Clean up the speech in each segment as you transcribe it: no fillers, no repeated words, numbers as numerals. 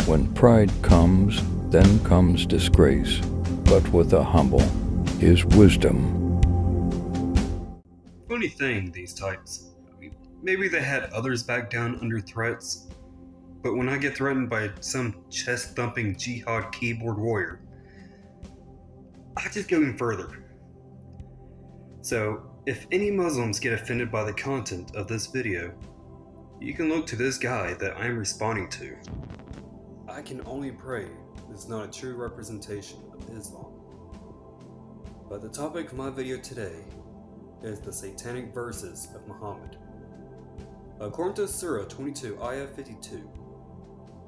When pride comes, then comes disgrace, but with the humble is wisdom. Funny thing, these types. Maybe they had others back down under threats, but when I get threatened by some chest-thumping jihad keyboard warrior, I just go even further. So, if any Muslims get offended by the content of this video, you can look to this guy that I am responding to. I can only pray this is not a true representation of Islam. But the topic of my video today is the satanic verses of Muhammad. According to Surah 22, Ayah 52,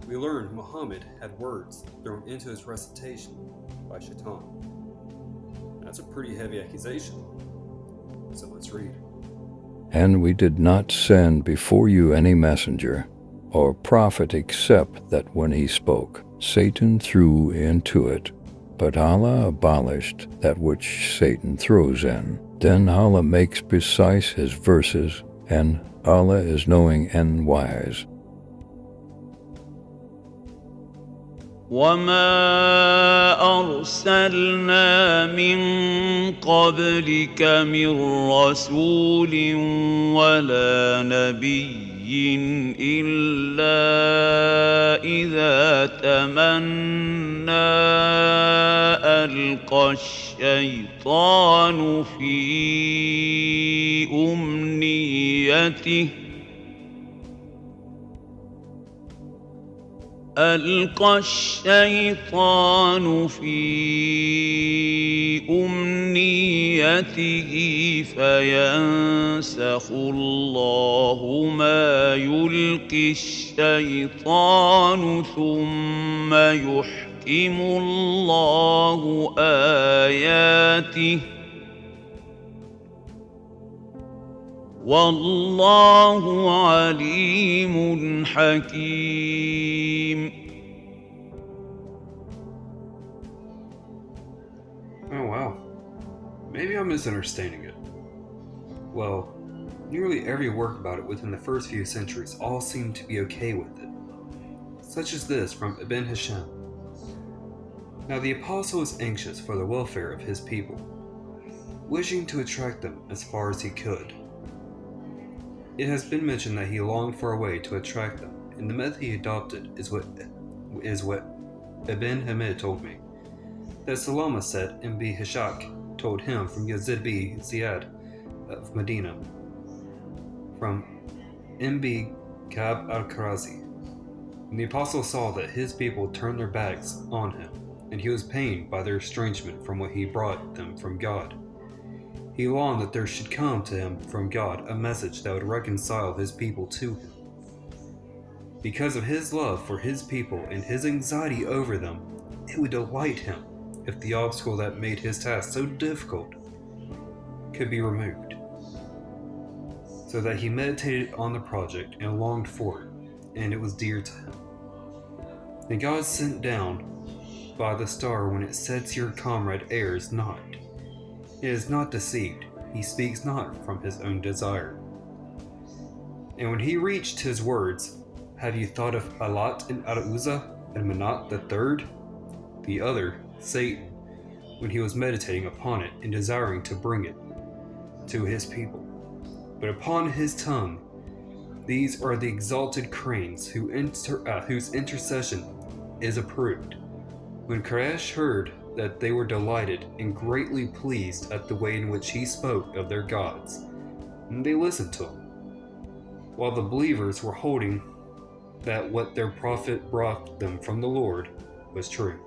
we learn Muhammad had words thrown into his recitation by Shaitan. That's a pretty heavy accusation. So let's read. And we did not send before you any messenger or prophet except that when he spoke, Satan threw into it. But Allah abolished that which Satan throws in. Then Allah makes precise his verses, and Allah is knowing and wise. وَمَا أَرْسَلْنَا مِن قَبْلِكَ مِن رَّسُولٍ وَلَا نَبِيٍّ إِلَّا إِذَا تَمَنَّىٰ أَلْقَى الشَّيْطَانُ في أمنيته فينسخ الله ما يلقي الشيطان ثم يحكم الله آياته والله عليم حكيم. Oh wow, maybe I'm misunderstanding it. Well, nearly every work about it within the first few centuries all seemed to be okay with it, such as this from Ibn Hisham. Now the apostle was anxious for the welfare of his people, wishing to attract them as far as he could. It has been mentioned that he longed for a way to attract them, and the method he adopted is what Ibn Hamid told me, that Salama said Ibn Hishak told him from Yazid b Ziyad of Medina, from Ibn Ka'b al-Karazi. When the apostle saw that his people turned their backs on him, and he was pained by their estrangement from what he brought them from God, he longed that there should come to him from God a message that would reconcile his people to him. Because of his love for his people and his anxiety over them, it would delight him if the obstacle that made his task so difficult could be removed. So that he meditated on the project and longed for it, and it was dear to him. And God sent down by the star when it sets your comrade errs not. He is not deceived, he speaks not from his own desire. And when he reached his words, have you thought of Alat and Al-Uzza and Manat the third? The other, Satan, when he was meditating upon it and desiring to bring it to his people. But upon his tongue, these are the exalted cranes whose intercession is approved. When Quraysh heard that, they were delighted and greatly pleased at the way in which he spoke of their gods, and they listened to him, while the believers were holding that what their prophet brought them from the Lord was true,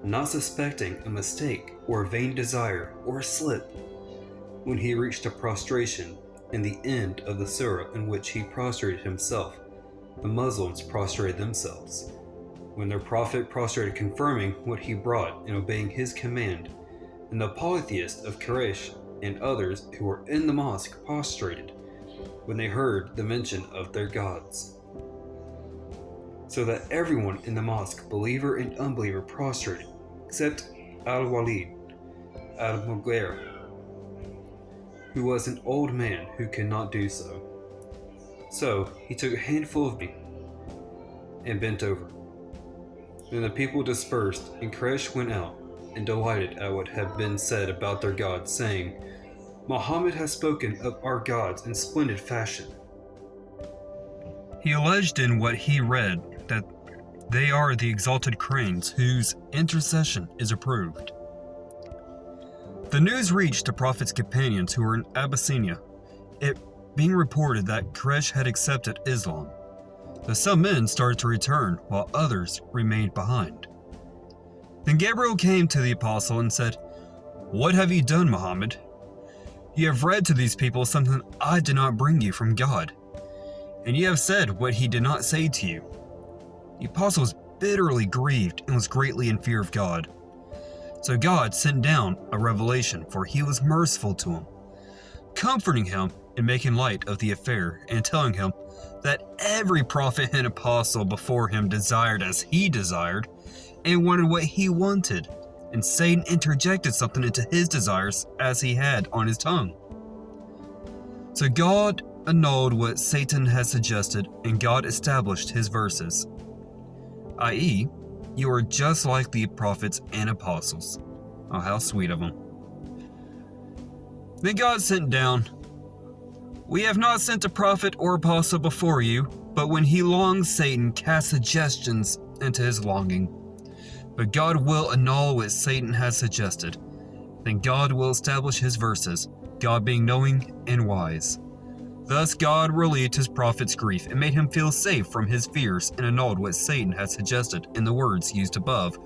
not suspecting a mistake or a vain desire or a slip. When he reached a prostration in the end of the surah in which he prostrated himself, the Muslims prostrated themselves. When their prophet prostrated, confirming what he brought and obeying his command, and the polytheists of Quraysh and others who were in the mosque prostrated when they heard the mention of their gods. So that everyone in the mosque, believer and unbeliever, prostrated, except Al-Walid al-Mughira, who was an old man who could not do so. So he took a handful of meat and bent over. Then the people dispersed, and Quraysh went out, and delighted at what had been said about their gods, saying, Muhammad has spoken of our gods in splendid fashion. He alleged in what he read that they are the exalted cranes whose intercession is approved. The news reached the Prophet's companions who were in Abyssinia, it being reported that Quraysh had accepted Islam. So some men started to return, while others remained behind. Then Gabriel came to the apostle and said, What have you done, Muhammad? You have read to these people something I did not bring you from God, and you have said what he did not say to you. The apostle was bitterly grieved and was greatly in fear of God. So God sent down a revelation, for he was merciful to him, comforting him and making light of the affair, and telling him that every prophet and apostle before him desired as he desired, and wanted what he wanted, and Satan interjected something into his desires as he had on his tongue. So God annulled what Satan had suggested, and God established his verses, i.e., you are just like the prophets and apostles. Oh, how sweet of them. Then God sent down, We have not sent a prophet or apostle before you, but when he longs, Satan casts suggestions into his longing. But God will annul what Satan has suggested. Then God will establish his verses, God being knowing and wise. Thus God relieved his prophet's grief and made him feel safe from his fears, and annulled what Satan had suggested in the words used above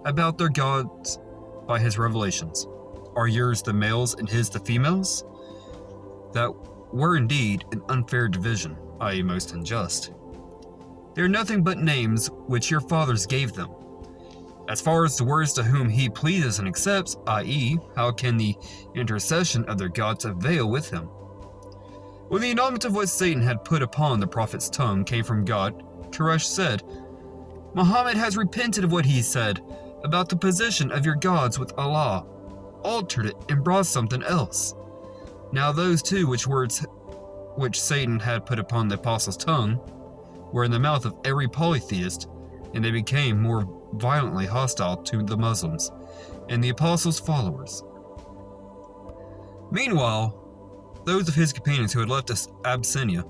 about their gods by his revelations. Are yours the males and his the females? That were indeed an unfair division, i.e. most unjust. They are nothing but names which your fathers gave them. As far as the words to whom he pleases and accepts, i.e., how can the intercession of their gods avail with him? When the annulment of what Satan had put upon the prophet's tongue came from God, Quraysh said, Muhammad has repented of what he said about the position of your gods with Allah, altered it and brought something else. Now those two words which Satan had put upon the apostles' tongue were in the mouth of every polytheist, and they became more violently hostile to the Muslims and the apostles' followers. Meanwhile, those of his companions who had left Abyssinia,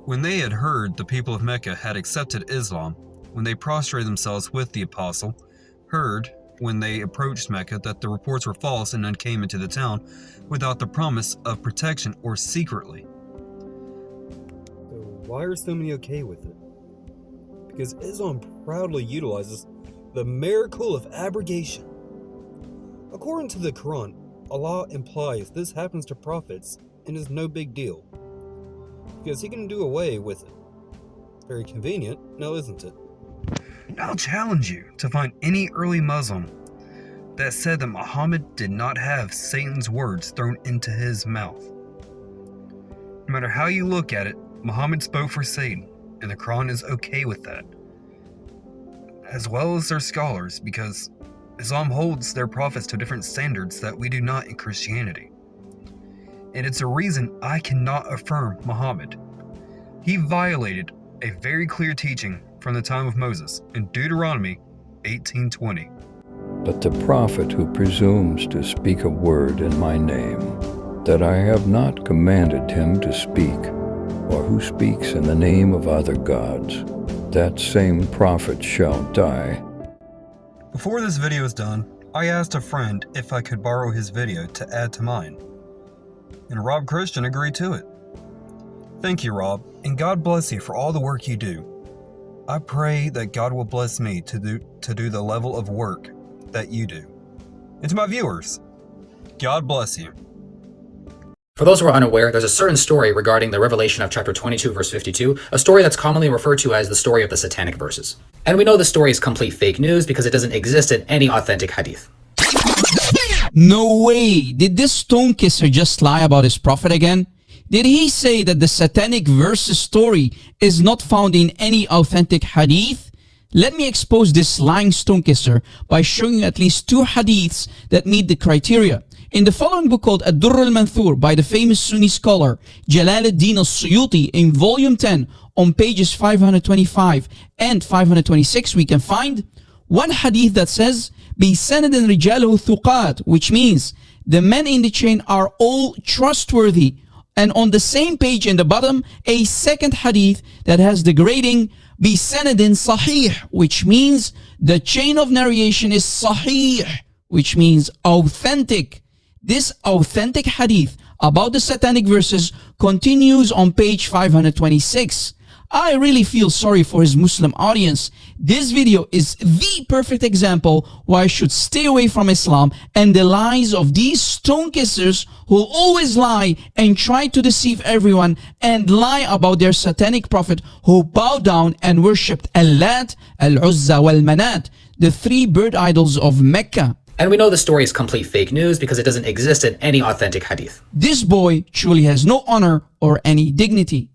when they had heard the people of Mecca had accepted Islam, when they prostrated themselves with the apostle, heard, when they approached Mecca, that the reports were false, and none came into the town without the promise of protection or secretly. So why are so many okay with it? Because Islam proudly utilizes the miracle of abrogation. According to the Quran, Allah implies this happens to prophets and is no big deal, because he can do away with it. Very convenient, now isn't it? I'll challenge you to find any early Muslim that said that Muhammad did not have Satan's words thrown into his mouth. No matter how you look at it, Muhammad spoke for Satan, and the Quran is okay with that, as well as their scholars, because Islam holds their prophets to different standards that we do not in Christianity. And it's a reason I cannot affirm Muhammad. He violated a very clear teaching from the time of Moses in Deuteronomy 18:20. But the prophet who presumes to speak a word in my name, that I have not commanded him to speak, or who speaks in the name of other gods, that same prophet shall die. Before this video is done, I asked a friend if I could borrow his video to add to mine, and Rob Christian agreed to it. Thank you, Rob, and God bless you for all the work you do. I pray that God will bless me to do the level of work that you do. And to my viewers, God bless you. For those who are unaware, there's a certain story regarding the revelation of chapter 22, verse 52, a story that's commonly referred to as the story of the satanic verses. And we know this story is complete fake news because it doesn't exist in any authentic hadith. No way! Did this stone kisser just lie about his prophet again? Did he say that the satanic verses story is not found in any authentic hadith? Let me expose this lying stone kisser by showing you at least 2 hadiths that meet the criteria. In the following book called Ad-Durr al-Manthur by the famous Sunni scholar Jalaluddin al-Suyuti in volume 10, on pages 525 and 526, we can find one hadith that says, بِسَنَدٍ رِجَالُهُ ثُقَاتٍ, which means the men in the chain are all trustworthy. And on the same page in the bottom, a second hadith that has the grading بِسَنَدٍ صَحِيحٍ, which means the chain of narration is sahih, which means authentic. This authentic hadith about the satanic verses continues on page 526. I really feel sorry for his Muslim audience. This video is the perfect example why I should stay away from Islam and the lies of these stone kissers who always lie and try to deceive everyone and lie about their satanic prophet who bowed down and worshipped Al-Lat, Al-Uzza, Wal-Manat, the three bird idols of Mecca. And we know the story is complete fake news because it doesn't exist in any authentic hadith. This boy truly has no honor or any dignity.